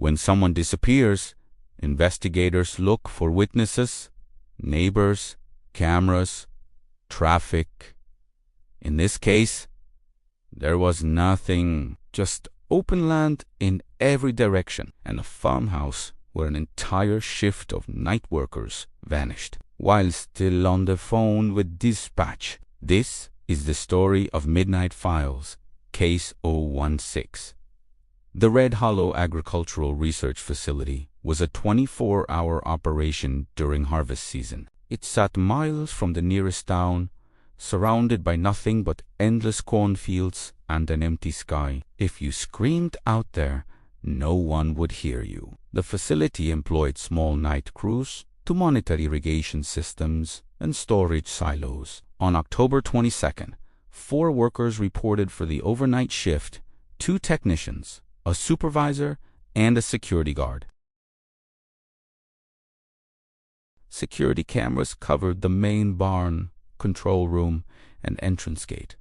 When someone disappears, investigators look for witnesses, neighbors, cameras, traffic. In this case, there was nothing, just open land in every direction and a farmhouse where an entire shift of night workers vanished. While still on the phone with dispatch, this is the story of Midnight Files, Case 016. The Red Hollow Agricultural Research Facility was a 24-hour operation during harvest season. It sat miles from the nearest town, surrounded by nothing but endless cornfields and an empty sky. If you screamed out there, no one would hear you. The facility employed small night crews to monitor irrigation systems and storage silos. On October 22nd, 4 workers reported for the overnight shift, 2 technicians, a supervisor, and a security guard. Security cameras covered the main barn, control room, and entrance gate.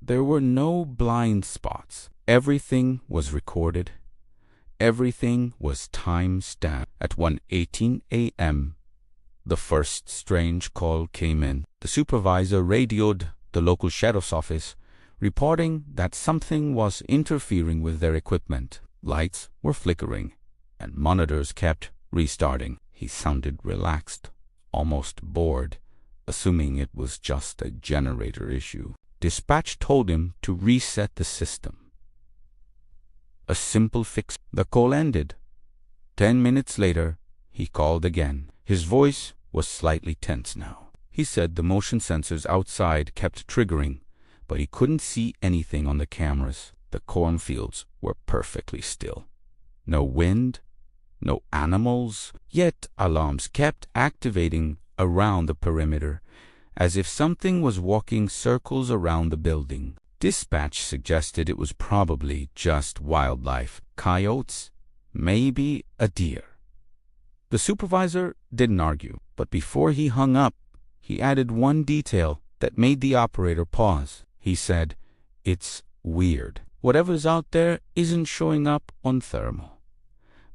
There were no blind spots. Everything was recorded. Everything was time-stamped. At 1:18 a.m., the first strange call came in. The supervisor radioed the local sheriff's office, reporting that something was interfering with their equipment. Lights were flickering, and monitors kept restarting. He sounded relaxed, almost bored, assuming it was just a generator issue. Dispatch told him to reset the system. A simple fix. The call ended. 10 minutes later, he called again. His voice was slightly tense now. He said the motion sensors outside kept triggering, but he couldn't see anything on the cameras. The cornfields were perfectly still. No wind, no animals, yet alarms kept activating around the perimeter, as if something was walking circles around the building. Dispatch suggested it was probably just wildlife, coyotes, maybe a deer. The supervisor didn't argue, but before he hung up, he added one detail that made the operator pause. He said, "It's weird. Whatever's out there isn't showing up on thermal."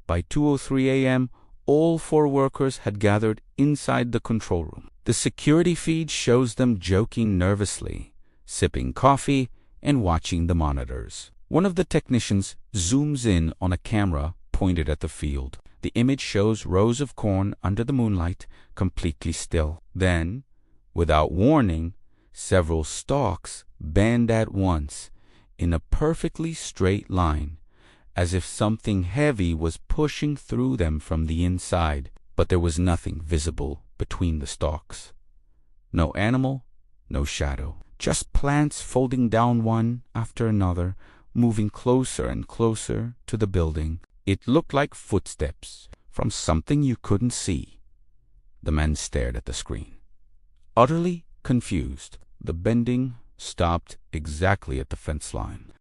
By 2:03 a.m., all 4 workers had gathered inside the control room. The security feed shows them joking nervously, sipping coffee, and watching the monitors. One of the technicians zooms in on a camera pointed at the field. The image shows rows of corn under the moonlight, completely still. Then, without warning, several stalks bend at once, in a perfectly straight line, as if something heavy was pushing through them from the inside. But there was nothing visible between the stalks. No animal, no shadow. Just plants folding down one after another, moving closer and closer to the building. It looked like footsteps from something you couldn't see. The men stared at the screen, utterly confused. The bending stopped exactly at the fence line.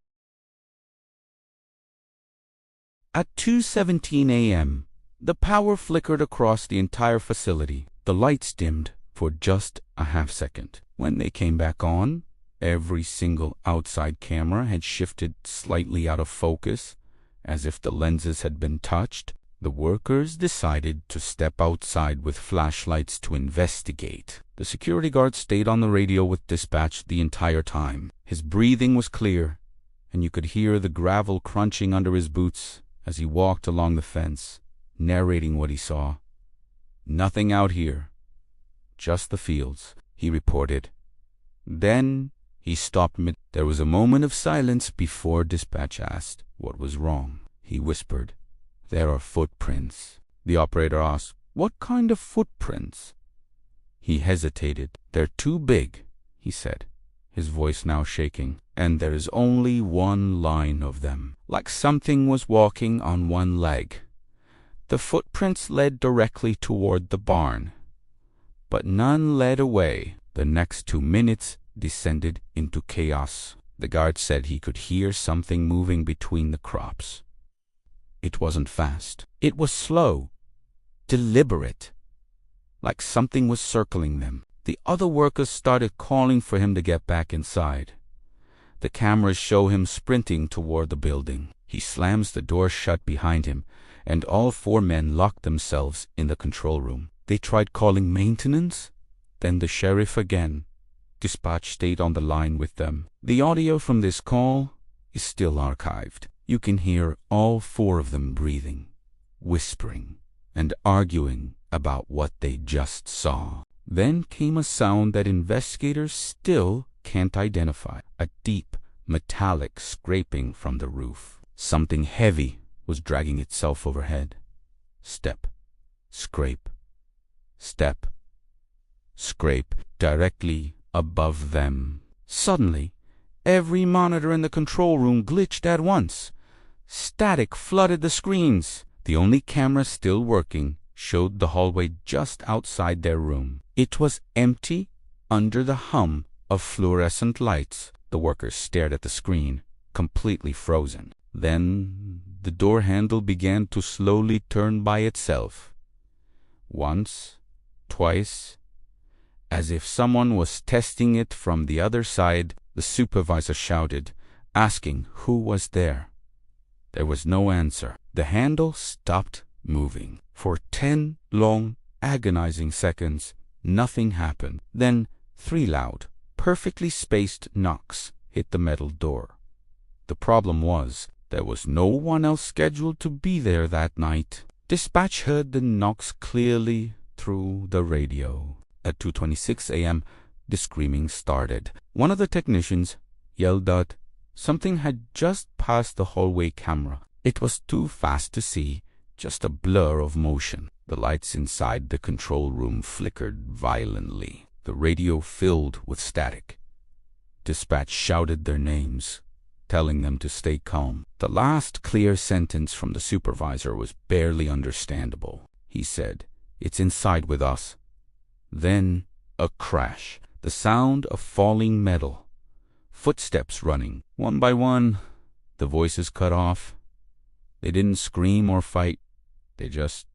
At 2:17 a.m., the power flickered across the entire facility. The lights dimmed for just a half second. When they came back on, every single outside camera had shifted slightly out of focus, as if the lenses had been touched. The workers decided to step outside with flashlights to investigate. The security guard stayed on the radio with dispatch the entire time. His breathing was clear, and you could hear the gravel crunching under his boots as he walked along the fence, narrating what he saw. "Nothing out here. Just the fields," he reported. Then he stopped mid. There was a moment of silence before dispatch asked what was wrong. He whispered, "There are footprints." The operator asked, "What kind of footprints?" He hesitated. "They're too big," he said, his voice now shaking, "and there is only one line of them, like something was walking on one leg." The footprints led directly toward the barn, but none led away. The next 2 minutes descended into chaos. The guard said he could hear something moving between the crops. It wasn't fast. It was slow, deliberate, like something was circling them. The other workers started calling for him to get back inside. The cameras show him sprinting toward the building. He slams the door shut behind him, and all 4 men lock themselves in the control room. They tried calling maintenance, then the sheriff again. Dispatch stayed on the line with them. The audio from this call is still archived. You can hear all 4 of them breathing, whispering, and arguing about what they just saw. Then came a sound that investigators still can't identify. A deep, metallic scraping from the roof. Something heavy was dragging itself overhead. Step, scrape, step, scrape, directly above them. Suddenly, every monitor in the control room glitched at once. Static flooded the screens. The only camera still working showed the hallway just outside their room. It was empty under the hum of fluorescent lights. The workers stared at the screen, completely frozen. Then the door handle began to slowly turn by itself. Once, twice, as if someone was testing it from the other side. The supervisor shouted, asking who was there. There was no answer. The handle stopped moving. For 10 long, agonizing seconds, nothing happened. Then 3 loud, perfectly spaced knocks hit the metal door. The problem was, there was no one else scheduled to be there that night. Dispatch heard the knocks clearly through the radio. At 2:26 a.m., the screaming started. One of the technicians yelled out something had just passed the hallway camera. It was too fast to see, just a blur of motion. The lights inside the control room flickered violently. The radio filled with static. Dispatch shouted their names, telling them to stay calm. The last clear sentence from the supervisor was barely understandable. He said, "It's inside with us." Then a crash, the sound of falling metal, footsteps running. One by one, the voices cut off. They didn't scream or fight. They just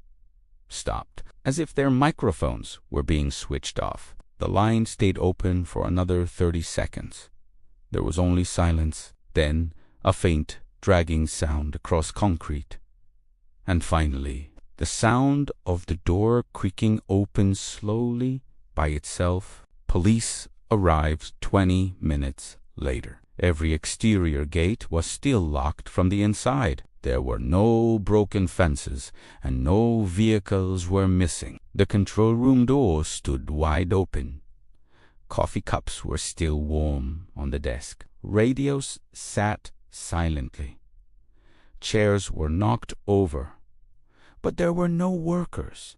stopped, as if their microphones were being switched off. The line stayed open for another 30 seconds. There was only silence, then a faint, dragging sound across concrete. And finally, the sound of the door creaking open slowly by itself. Police arrived 20 minutes later. Every exterior gate was still locked from the inside. There were no broken fences, and no vehicles were missing. The control room door stood wide open. Coffee cups were still warm on the desk. Radios sat silently. Chairs were knocked over. But there were no workers,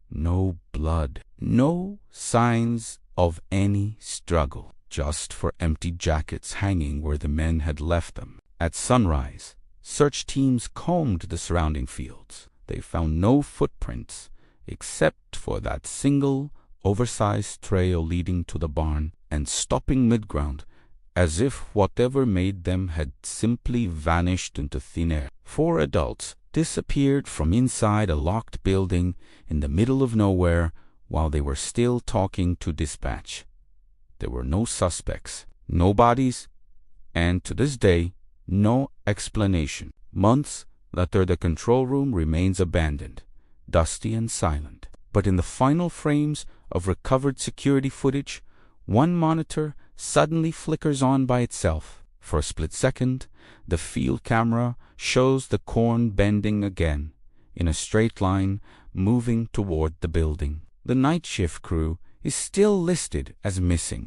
no blood, no signs of any struggle, just for empty jackets hanging where the men had left them. At sunrise, search teams combed the surrounding fields. They found no footprints except for that single, oversized trail leading to the barn and stopping midground, as if whatever made them had simply vanished into thin air. 4 adults disappeared from inside a locked building in the middle of nowhere while they were still talking to dispatch. There were no suspects, no bodies, and to this day, no explanation. Months later, the control room remains abandoned, dusty and silent. But in the final frames of recovered security footage, one monitor suddenly flickers on by itself. For a split second, the field camera shows the corn bending again, in a straight line, moving toward the building. The night shift crew is still listed as missing.